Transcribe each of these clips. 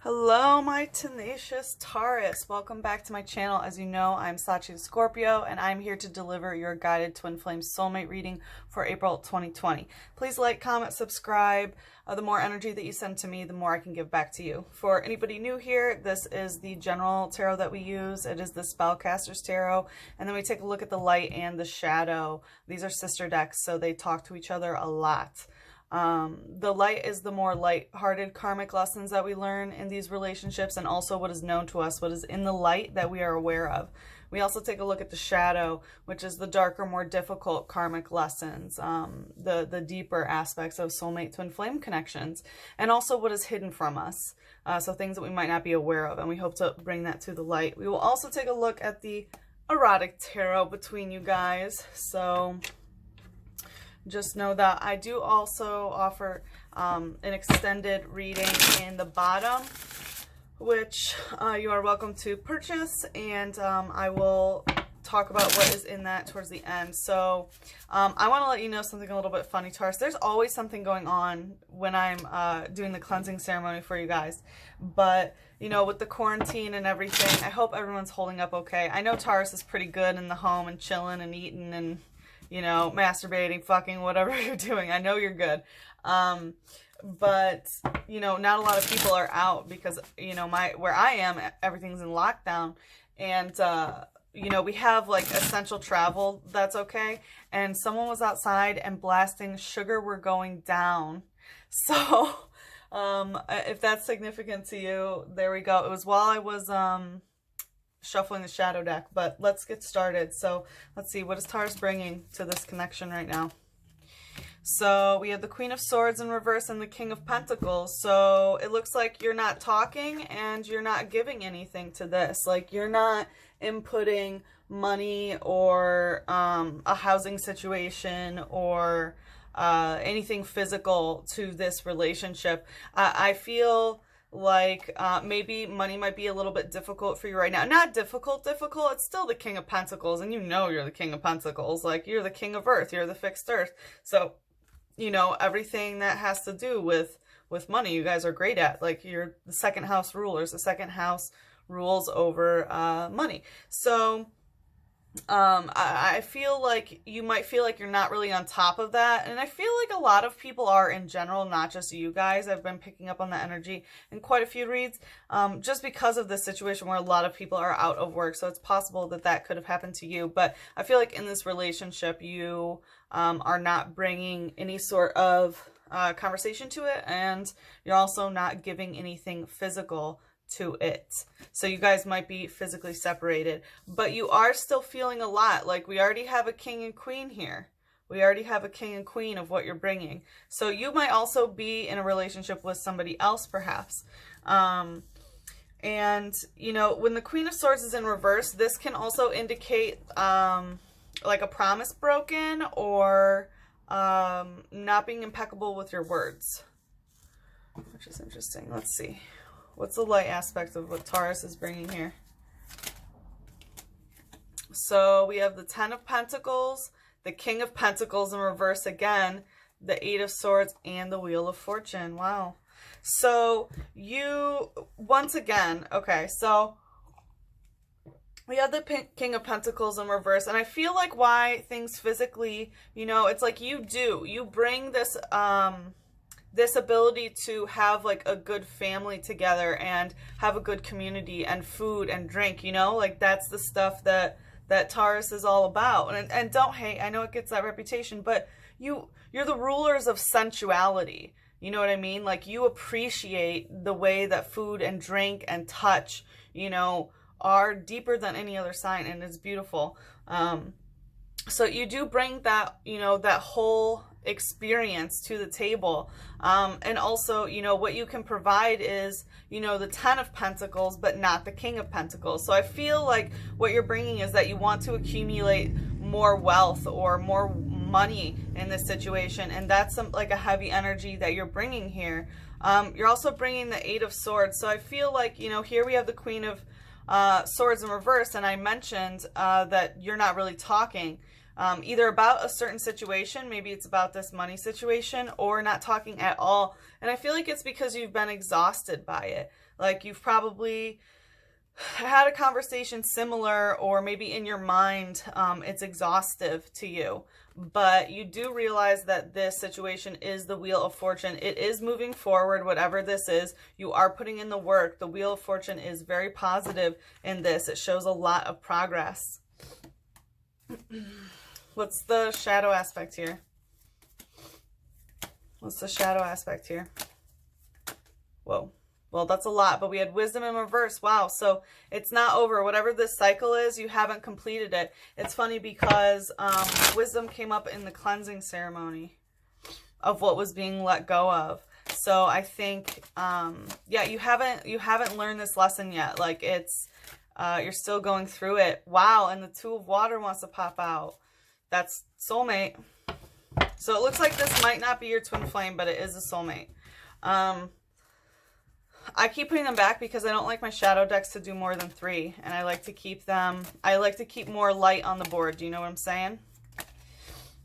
Hello, my tenacious Taurus. Welcome back to my channel. As you know, I'm Sachi the Scorpio, and I'm here to deliver your guided twin flame soulmate reading for April 2020. Please like, comment, subscribe. The more energy that you send to me, the more I can give back to you. For anybody new here, this is the general tarot that we use. It is the Spellcaster's Tarot, and then we take a look at the light and the shadow. These are sister decks, so they talk to each other a lot. The light is the more light-hearted karmic lessons that we learn in these relationships, and also what is known to us, what is in the light that we are aware of. We also take a look at the shadow, which is the darker, more difficult karmic lessons, the deeper aspects of soulmate twin flame connections, and also what is hidden from us. So things that we might not be aware of, and we hope to bring that to the light. We will also take a look at the erotic tarot between you guys. So just know that I do also offer an extended reading in the bottom, which you are welcome to purchase, and I will talk about what is in that towards the end. So I want to let you know something a little bit funny, Taurus. There's always something going on when I'm doing the cleansing ceremony for you guys, but you know, with the quarantine and everything, I hope everyone's holding up okay. I know Taurus is pretty good in the home and chilling and eating and, you know, masturbating, fucking, whatever you're doing. I know you're good. But, you know, not a lot of people are out because, you know, where I am, everything's in lockdown. And, you know, we have, like, essential travel that's okay. And someone was outside and blasting "Sugar, We're Going Down." So, if that's significant to you, there we go. It was while I was, shuffling the shadow deck, but let's get started. So let's see, what is Taurus bringing to this connection right now? So we have the Queen of Swords in reverse and the King of Pentacles. So it looks like you're not talking and you're not giving anything to this. Like, you're not inputting money or a housing situation or anything physical to this relationship. I feel like maybe money might be a little bit difficult for you right now. Not difficult, it's still the King of Pentacles, and you know you're the King of Pentacles. Like, you're the King of Earth, you're the fixed Earth. So, you know, everything that has to do with money, you guys are great at. Like, you're the second house rulers. The second house rules over money. So I feel like you might feel like you're not really on top of that. And I feel like a lot of people are in general, not just you guys. I've been picking up on the energy in quite a few reads, just because of this situation where a lot of people are out of work. So it's possible that that could have happened to you. But I feel like in this relationship, you are not bringing any sort of conversation to it. And you're also not giving anything physical to it. So you guys might be physically separated, but you are still feeling a lot. Like, we already have a king and queen here. We already have a king and queen of what you're bringing. So you might also be in a relationship with somebody else, perhaps. And, you know, when the Queen of Swords is in reverse, this can also indicate like a promise broken or not being impeccable with your words, which is interesting. Let's see. What's the light aspect of what Taurus is bringing here? So we have the Ten of Pentacles, the King of Pentacles in reverse again, the Eight of Swords, and the Wheel of Fortune. Wow. So you, once again, okay, so we have the King of Pentacles in reverse, and I feel like why things physically, you know, it's like you bring this, this ability to have like a good family together and have a good community and food and drink, you know, like that's the stuff that Taurus is all about. And don't hate, I know it gets that reputation, but you're the rulers of sensuality. You know what I mean? Like, you appreciate the way that food and drink and touch, you know, are deeper than any other sign, and it's beautiful. So you do bring that, you know, that whole experience to the table. And also, you know, what you can provide is, you know, the Ten of Pentacles, but not the King of Pentacles. So I feel like what you're bringing is that you want to accumulate more wealth or more money in this situation. And that's like a heavy energy that you're bringing here. You're also bringing the Eight of Swords. So I feel like, you know, here we have the Queen of Swords in reverse. And I mentioned that you're not really talking. either about a certain situation, maybe it's about this money situation, or not talking at all. And I feel like it's because you've been exhausted by it. Like you've probably had a conversation similar, or maybe in your mind, it's exhaustive to you. But you do realize that this situation is the Wheel of Fortune. It is moving forward, whatever this is. You are putting in the work. The Wheel of Fortune is very positive in this. It shows a lot of progress. What's the shadow aspect here? What's the shadow aspect here? Whoa. Well, that's a lot, but we had wisdom in reverse. Wow. So it's not over. Whatever this cycle is, you haven't completed it. It's funny because wisdom came up in the cleansing ceremony of what was being let go of. So I think, yeah, you haven't learned this lesson yet. Like it's, you're still going through it. Wow. And the Two of Water wants to pop out. That's soulmate. So it looks like this might not be your twin flame, but it is a soulmate. I keep putting them back because I don't like my shadow decks to do more than 3. And I like to keep them, I like to keep more light on the board. Do you know what I'm saying?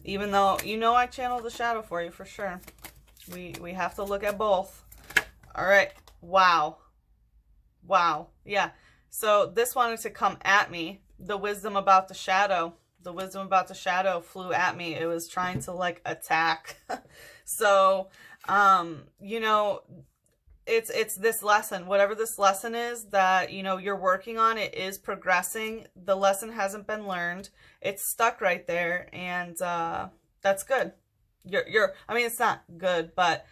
Even though, you know, I channeled the shadow for you for sure. We have to look at both. All right. Wow. Wow. Yeah. So this wanted to come at me. The wisdom about the shadow. The wisdom about the shadow flew at me. It was trying to like attack. So, you know, it's this lesson, whatever this lesson is that, you know, you're working on, it is progressing. The lesson hasn't been learned. It's stuck right there. And, that's good. I mean, it's not good, but,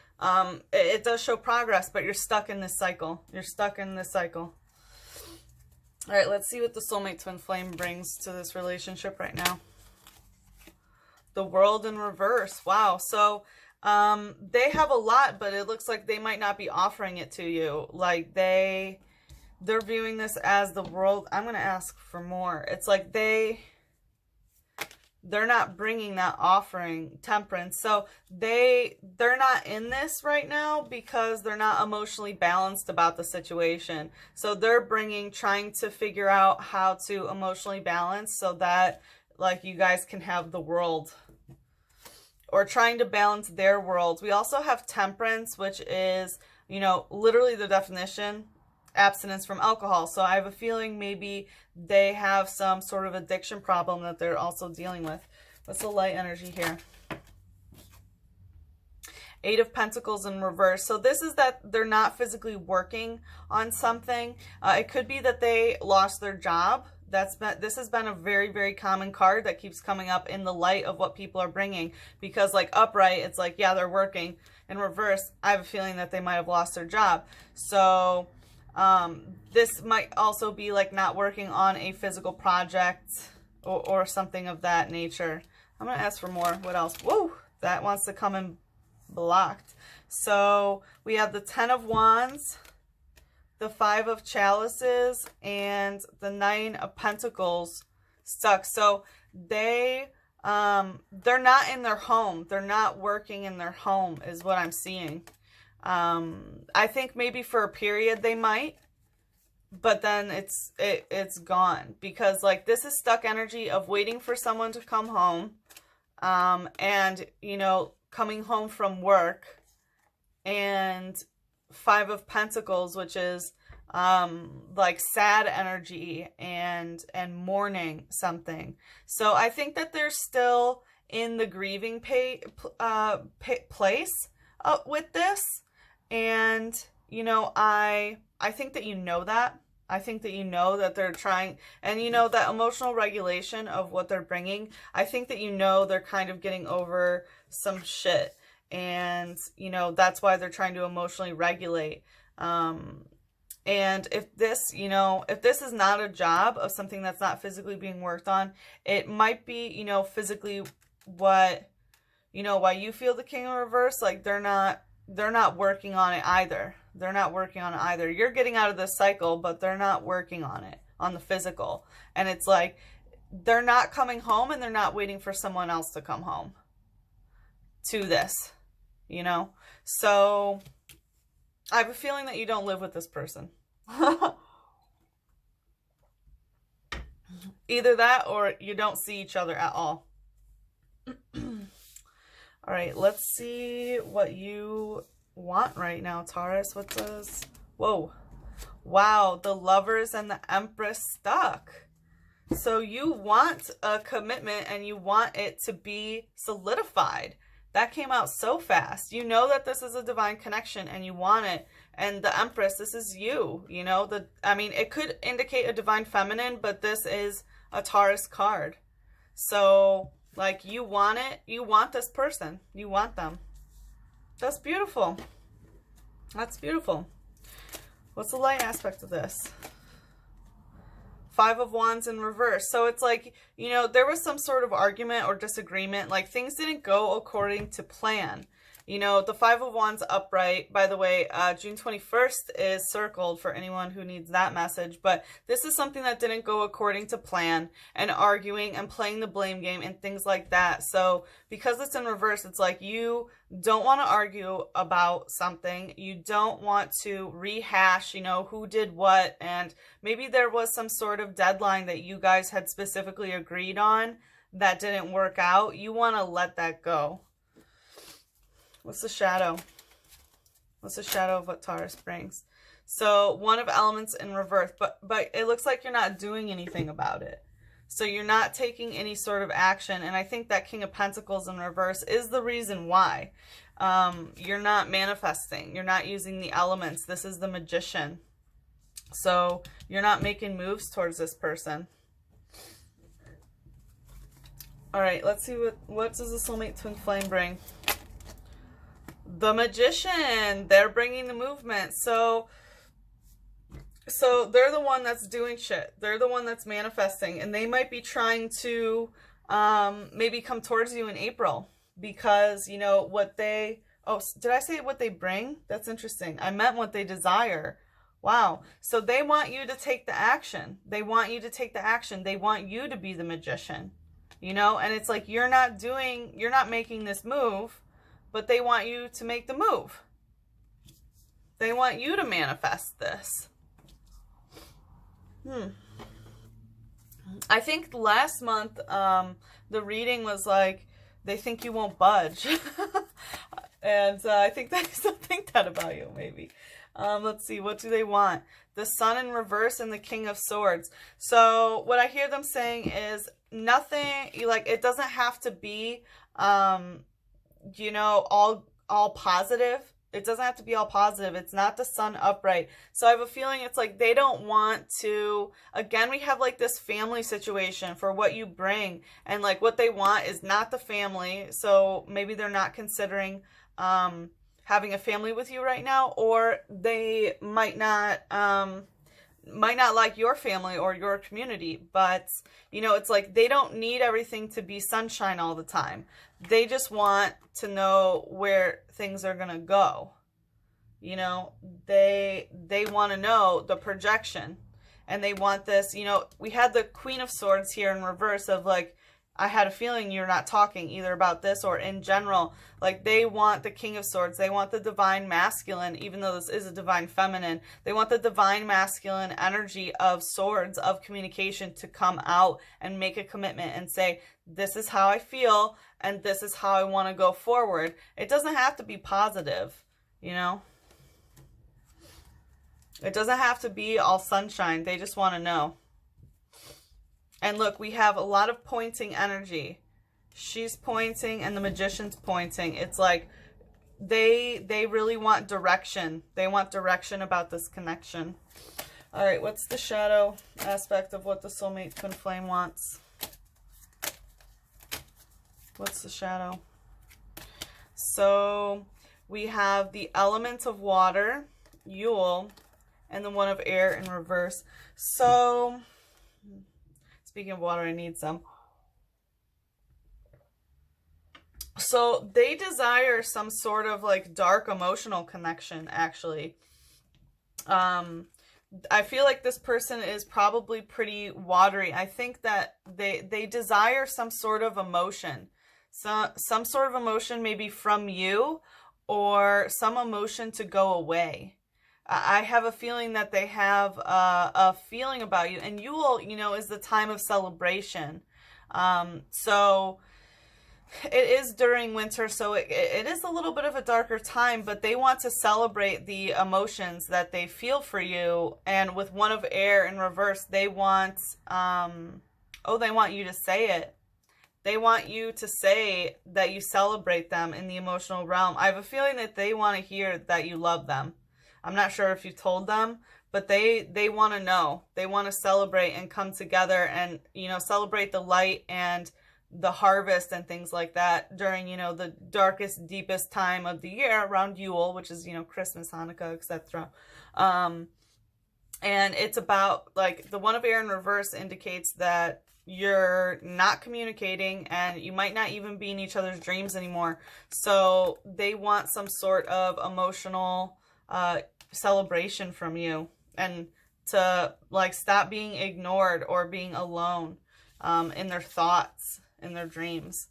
it does show progress, but you're stuck in this cycle. You're stuck in this cycle. All right, let's see what the soulmate twin flame brings to this relationship right now. The World in reverse. Wow. So, they have a lot, but it looks like they might not be offering it to you. Like they're viewing this as the world. I'm going to ask for more. It's like they're not bringing that offering. Temperance. So they're not in this right now because they're not emotionally balanced about the situation. So they're trying to figure out how to emotionally balance so that like you guys can have the world. Or trying to balance their worlds. We also have temperance, which is, you know, literally the definition, abstinence from alcohol. So I have a feeling maybe they have some sort of addiction problem that they're also dealing with. What's the light energy here? 8 of Pentacles in reverse. So this is that they're not physically working on something. It could be that they lost their job. This has been a very, very common card that keeps coming up in the light of what people are bringing. Because like upright, it's like, yeah, they're working. In reverse, I have a feeling that they might have lost their job. So this might also be like not working on a physical project or something of that nature. I'm going to ask for more. What else? Whoa, that wants to come in blocked. So we have the 10 of Wands, the 5 of Chalices, and the 9 of Pentacles stuck. So they're not in their home. They're not working in their home is what I'm seeing. I think maybe for a period they might, but then it's gone because like this is stuck energy of waiting for someone to come home, and you know, coming home from work, and 5 of Pentacles, which is like sad energy and mourning something. So I think that they're still in the grieving place with this. And, you know, I think that you know that. I think that you know that they're trying, and you know that emotional regulation of what they're bringing. I think that you know they're kind of getting over some shit. And, you know, that's why they're trying to emotionally regulate. And if this, you know, if this is not a job of something that's not physically being worked on, it might be, you know, physically what, you know, why you feel the King in reverse. Like they're not working on it either. They're not working on it either. You're getting out of this cycle, but they're not working on it, on the physical. And it's like, they're not coming home and they're not waiting for someone else to come home to this. You know, so I have a feeling that you don't live with this person. Either that or you don't see each other at all. All right, let's see what you want right now, Taurus. What does... Whoa. Wow, the Lovers and the Empress stuck. So you want a commitment and you want it to be solidified. That came out so fast. You know that this is a divine connection and you want it. And the Empress, this is you, you know. I mean, it could indicate a divine feminine, but this is a Taurus card. So, like, you want it. You want this person. You want them. That's beautiful. That's beautiful. What's the light aspect of this? Five of Wands in reverse. So it's like, you know, there was some sort of argument or disagreement. Like, things didn't go according to plan. You know, the Five of Wands upright, by the way, June 21st is circled for anyone who needs that message. But this is something that didn't go according to plan, and arguing and playing the blame game and things like that. So because it's in reverse, it's like you don't want to argue about something. You don't want to rehash, you know, who did what. And maybe there was some sort of deadline that you guys had specifically agreed on that didn't work out. You want to let that go. What's the shadow? What's the shadow of what Taurus brings? So one of elements in reverse, but it looks like you're not doing anything about it. So you're not taking any sort of action. And I think that King of Pentacles in reverse is the reason why. You're not manifesting. You're not using the elements. This is the Magician. So you're not making moves towards this person. All right, let's see what does the soulmate twin flame bring? The Magician, they're bringing the movement. So they're the one that's doing shit. They're the one that's manifesting, and they might be trying to maybe come towards you in April because, you know, what they, oh, did I say what they bring? That's interesting. I meant what they desire. Wow. So they want you to take the action. They want you to take the action. They want you to be the Magician, you know, and it's like you're not making this move, but they want you to make the move. They want you to manifest this. I think last month, the reading was like, they think you won't budge. And I think they still think that about you, maybe. Let's see, what do they want? The Sun in reverse and the King of Swords. So what I hear them saying is nothing, like, it doesn't have to be, you know, all positive. It doesn't have to be all positive. It's not the Sun upright. So I have a feeling it's like they don't want to, again, we have like this family situation for what you bring, and like what they want is not the family. So maybe they're not considering having a family with you right now, or they might not like your family or your community. But, you know, it's like they don't need everything to be sunshine all the time. They just want to know where things are going to go. You know, they want to know the projection, and they want this, you know, we had the Queen of Swords here in reverse of like, I had a feeling you're not talking either about this or in general. Like, they want the King of Swords. They want the divine masculine, even though this is a divine feminine. They want the divine masculine energy of swords, of communication, to come out and make a commitment and say, this is how I feel and this is how I want to go forward. It doesn't have to be positive, you know? It doesn't have to be all sunshine. They just want to know. And look, we have a lot of pointing energy. She's pointing and the Magician's pointing. It's like they really want direction. They want direction about this connection. All right, what's the shadow aspect of what the soulmate twin flame wants? What's the shadow? So we have the element of water, Yule, and the one of air in reverse. So speaking of water, I need some. So they desire some sort of like dark emotional connection, actually. I feel like this person is probably pretty watery. I think that they desire some sort of emotion. Some sort of emotion maybe from you, or some emotion to go away. I have a feeling that they have a feeling about you. And Yule, you know, is the time of celebration. So it is during winter, so it is a little bit of a darker time, but they want to celebrate the emotions that they feel for you. And with one of air in reverse, they want, they want you to say it. They want you to say that you celebrate them in the emotional realm. I have a feeling that they want to hear that you love them. I'm not sure if you told them, but they want to know. They want to celebrate and come together and, you know, celebrate the light and the harvest and things like that during, you know, the darkest, deepest time of the year around Yule, which is, you know, Christmas, Hanukkah, etc. And it's about, like, the one of air in reverse indicates that you're not communicating and you might not even be in each other's dreams anymore. So they want some sort of emotional celebration from you, and to, like, stop being ignored or being alone in their thoughts, in their dreams.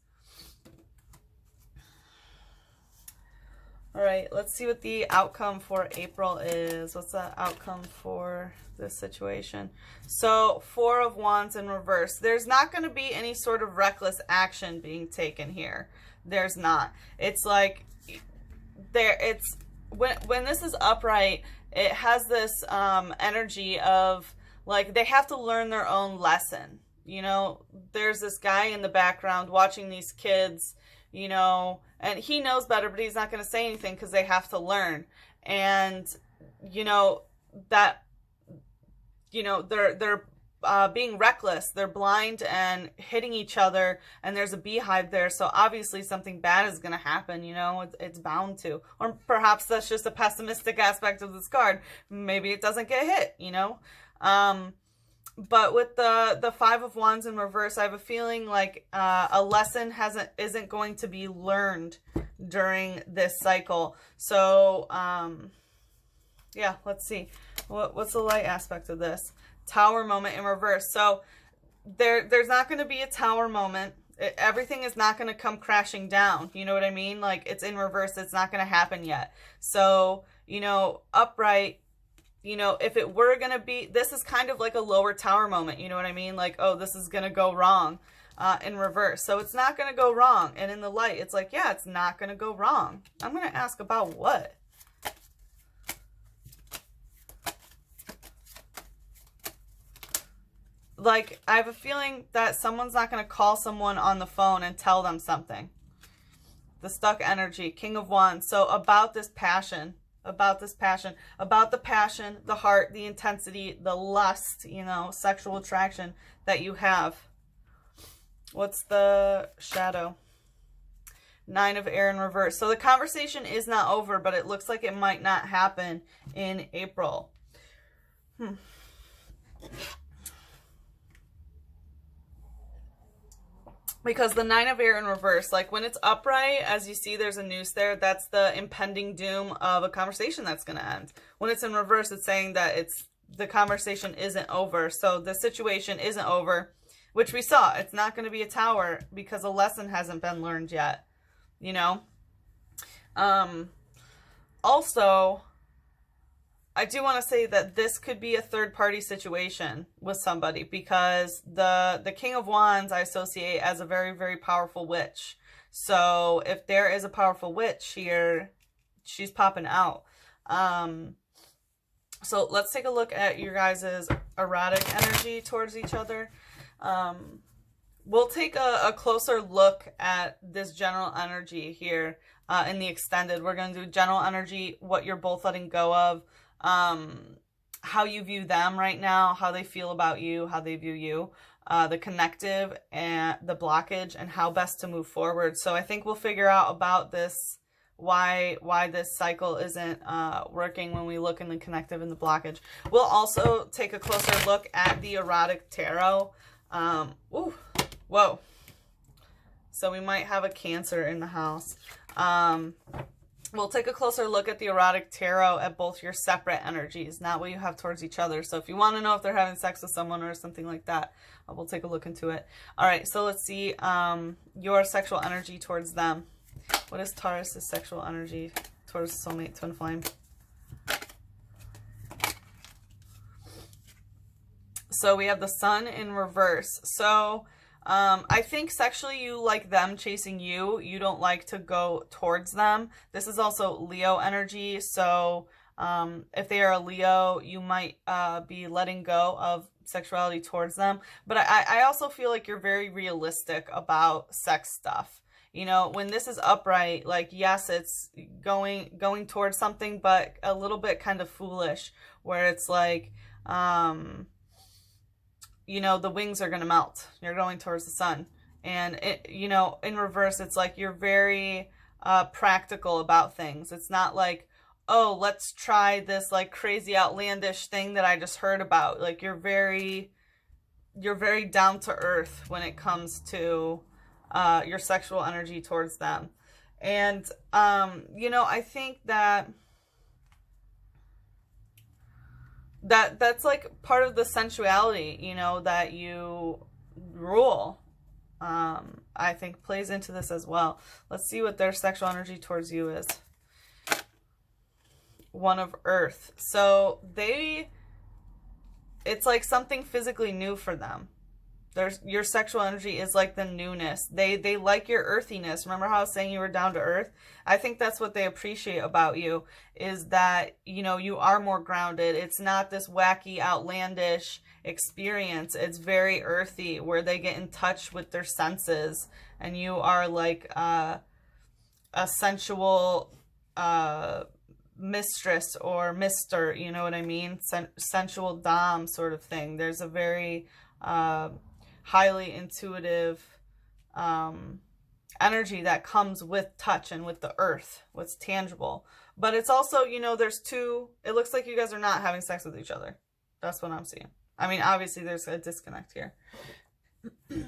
All right, let's see what the outcome for April is. What's the outcome for this situation? So, Four of Wands in reverse. There's not going to be any sort of reckless action being taken here. There's not. It's like, when this is upright, it has this energy of, like, they have to learn their own lesson. You know, there's this guy in the background watching these kids, you know, and he knows better, but he's not going to say anything because they have to learn. And, you know, that, you know, they're being reckless. They're blind and hitting each other, and there's a beehive there. So obviously something bad is going to happen, you know, it's bound to. Or perhaps that's just a pessimistic aspect of this card. Maybe it doesn't get hit, you know. But with the Five of Wands in reverse, I have a feeling like a lesson isn't going to be learned during this cycle. So, yeah, let's see. What's the light aspect of this? Tower moment in reverse. So there's not going to be a tower moment. Everything is not going to come crashing down. You know what I mean? Like, it's in reverse. It's not going to happen yet. So, you know, upright, you know, if it were going to be, this is kind of like a lower tower moment. You know what I mean? Like, oh, this is going to go wrong in reverse. So it's not going to go wrong. And in the light, it's like, yeah, it's not going to go wrong. I'm going to ask about what? Like, I have a feeling that someone's not going to call someone on the phone and tell them something. The stuck energy, King of Wands. So about this passion. About the passion, the heart, the intensity, the lust, you know, sexual attraction that you have. What's the shadow? Nine of air in reverse. So the conversation is not over, but it looks like it might not happen in April. Because the Nine of air in reverse, like when it's upright, as you see, there's a noose there. That's the impending doom of a conversation that's going to end. When it's in reverse, it's saying that the conversation isn't over. So the situation isn't over, which we saw. It's not going to be a tower because a lesson hasn't been learned yet, you know? Also, I do want to say that this could be a third-party situation with somebody, because the King of Wands I associate as a very, very powerful witch. So if there is a powerful witch here, she's popping out. So let's take a look at your guys' erotic energy towards each other. We'll take a closer look at this general energy here in the extended. We're going to do general energy, what you're both letting go of, how you view them right now, how they feel about you, how they view you, the connective and the blockage, and how best to move forward. So I think we'll figure out about this, why this cycle isn't working when we look in the connective and the blockage. We'll also take a closer look at the erotic tarot. Ooh, whoa. So we might have a Cancer in the house. We'll take a closer look at the erotic tarot at both your separate energies, not what you have towards each other. So if you want to know if they're having sex with someone or something like that, we'll take a look into it. All right, so let's see your sexual energy towards them. What is Taurus' sexual energy towards soulmate twin flame? So we have the Sun in reverse. So I think sexually you like them chasing you. You don't like to go towards them. This is also Leo energy. So if they are a Leo, you might be letting go of sexuality towards them. But I also feel like you're very realistic about sex stuff. You know, when this is upright, like, yes, it's going towards something, but a little bit kind of foolish, where it's like, you know, the wings are going to melt. You're going towards the sun. And, it, you know, in reverse, it's like you're very practical about things. It's not like, oh, let's try this like crazy outlandish thing that I just heard about. Like, you're very down to earth when it comes to your sexual energy towards them. And, you know, I think that's like part of the sensuality, you know, that you rule, I think plays into this as well. Let's see what their sexual energy towards you is. One of Earth. So it's like something physically new for them. Your sexual energy is like the newness. They like your earthiness. Remember how I was saying you were down to earth? I think that's what they appreciate about you, is that, you know, you are more grounded. It's not this wacky, outlandish experience. It's very earthy, where they get in touch with their senses, and you are like a sensual mistress or mister, you know what I mean? Sensual dom sort of thing. There's a very highly intuitive energy that comes with touch and with the earth, what's tangible. But it's also, you know, it looks like you guys are not having sex with each other. That's what I'm seeing. I mean, obviously there's a disconnect here. All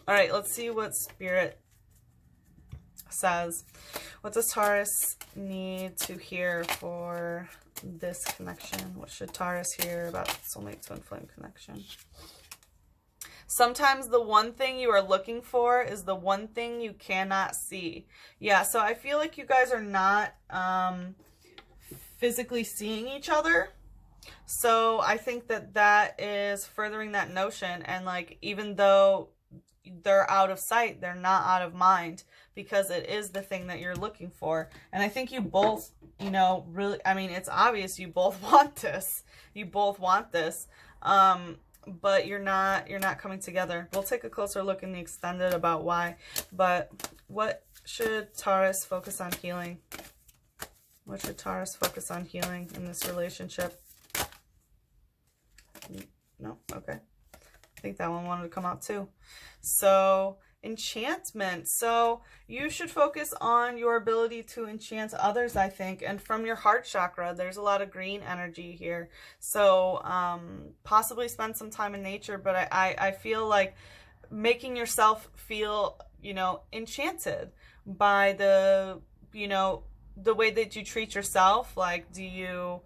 right, let's see what Spirit says. What does Taurus need to hear for this connection? What should Taurus hear about soulmate twin flame connection? Sometimes the one thing you are looking for is the one thing you cannot see. Yeah, so I feel like you guys are not physically seeing each other. So I think that is furthering that notion. And like, even though they're out of sight, they're not out of mind, because it is the thing that you're looking for. And I think you both, you know, really, I mean, it's obvious you both want this. You both want this. But you're not coming together. We'll take a closer look in the extended about why. But what should Taurus focus on healing? What should Taurus focus on healing in this relationship? No? Okay. I think that one wanted to come out too. So, enchantment. So you should focus on your ability to enchant others, I think. And from your heart chakra, there's a lot of green energy here. So possibly spend some time in nature. But I feel like making yourself feel, you know, enchanted by the, you know, the way that you treat yourself. Like, do you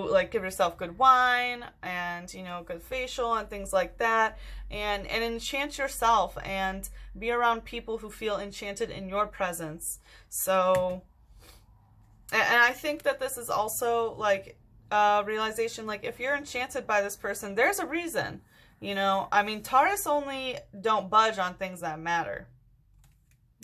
like give yourself good wine and, you know, good facial and things like that, and enchant yourself and be around people who feel enchanted in your presence. So, and I think that this is also like a realization, like if you're enchanted by this person, there's a reason, you know. I mean, Taurus only don't budge on things that matter.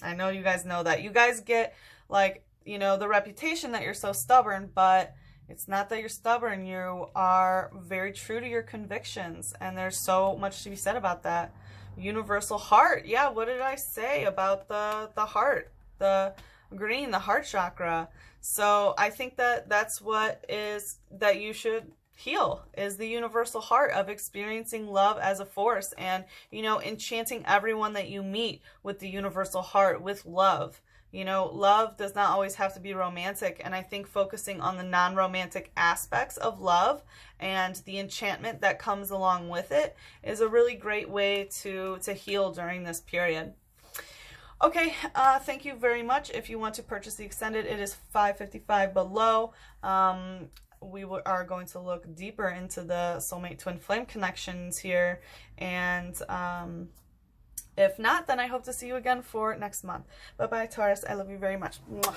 I know you guys know that. You guys get like, you know, the reputation that you're so stubborn, but it's not that you're stubborn. You are very true to your convictions, and there's so much to be said about that. Universal heart. Yeah, what did I say about the heart? The green, the heart chakra. So I think that that's what is that you should heal, is the universal heart of experiencing love as a force, and, you know, enchanting everyone that you meet with the universal heart, with love. You know, love does not always have to be romantic, and I think focusing on the non-romantic aspects of love and the enchantment that comes along with it is a really great way to heal during this period. Okay, thank you very much. If you want to purchase the extended, it is $5.55 below. We are going to look deeper into the soulmate twin flame connections here, and if not, then I hope to see you again for next month. Bye-bye, Taurus. I love you very much. Mwah.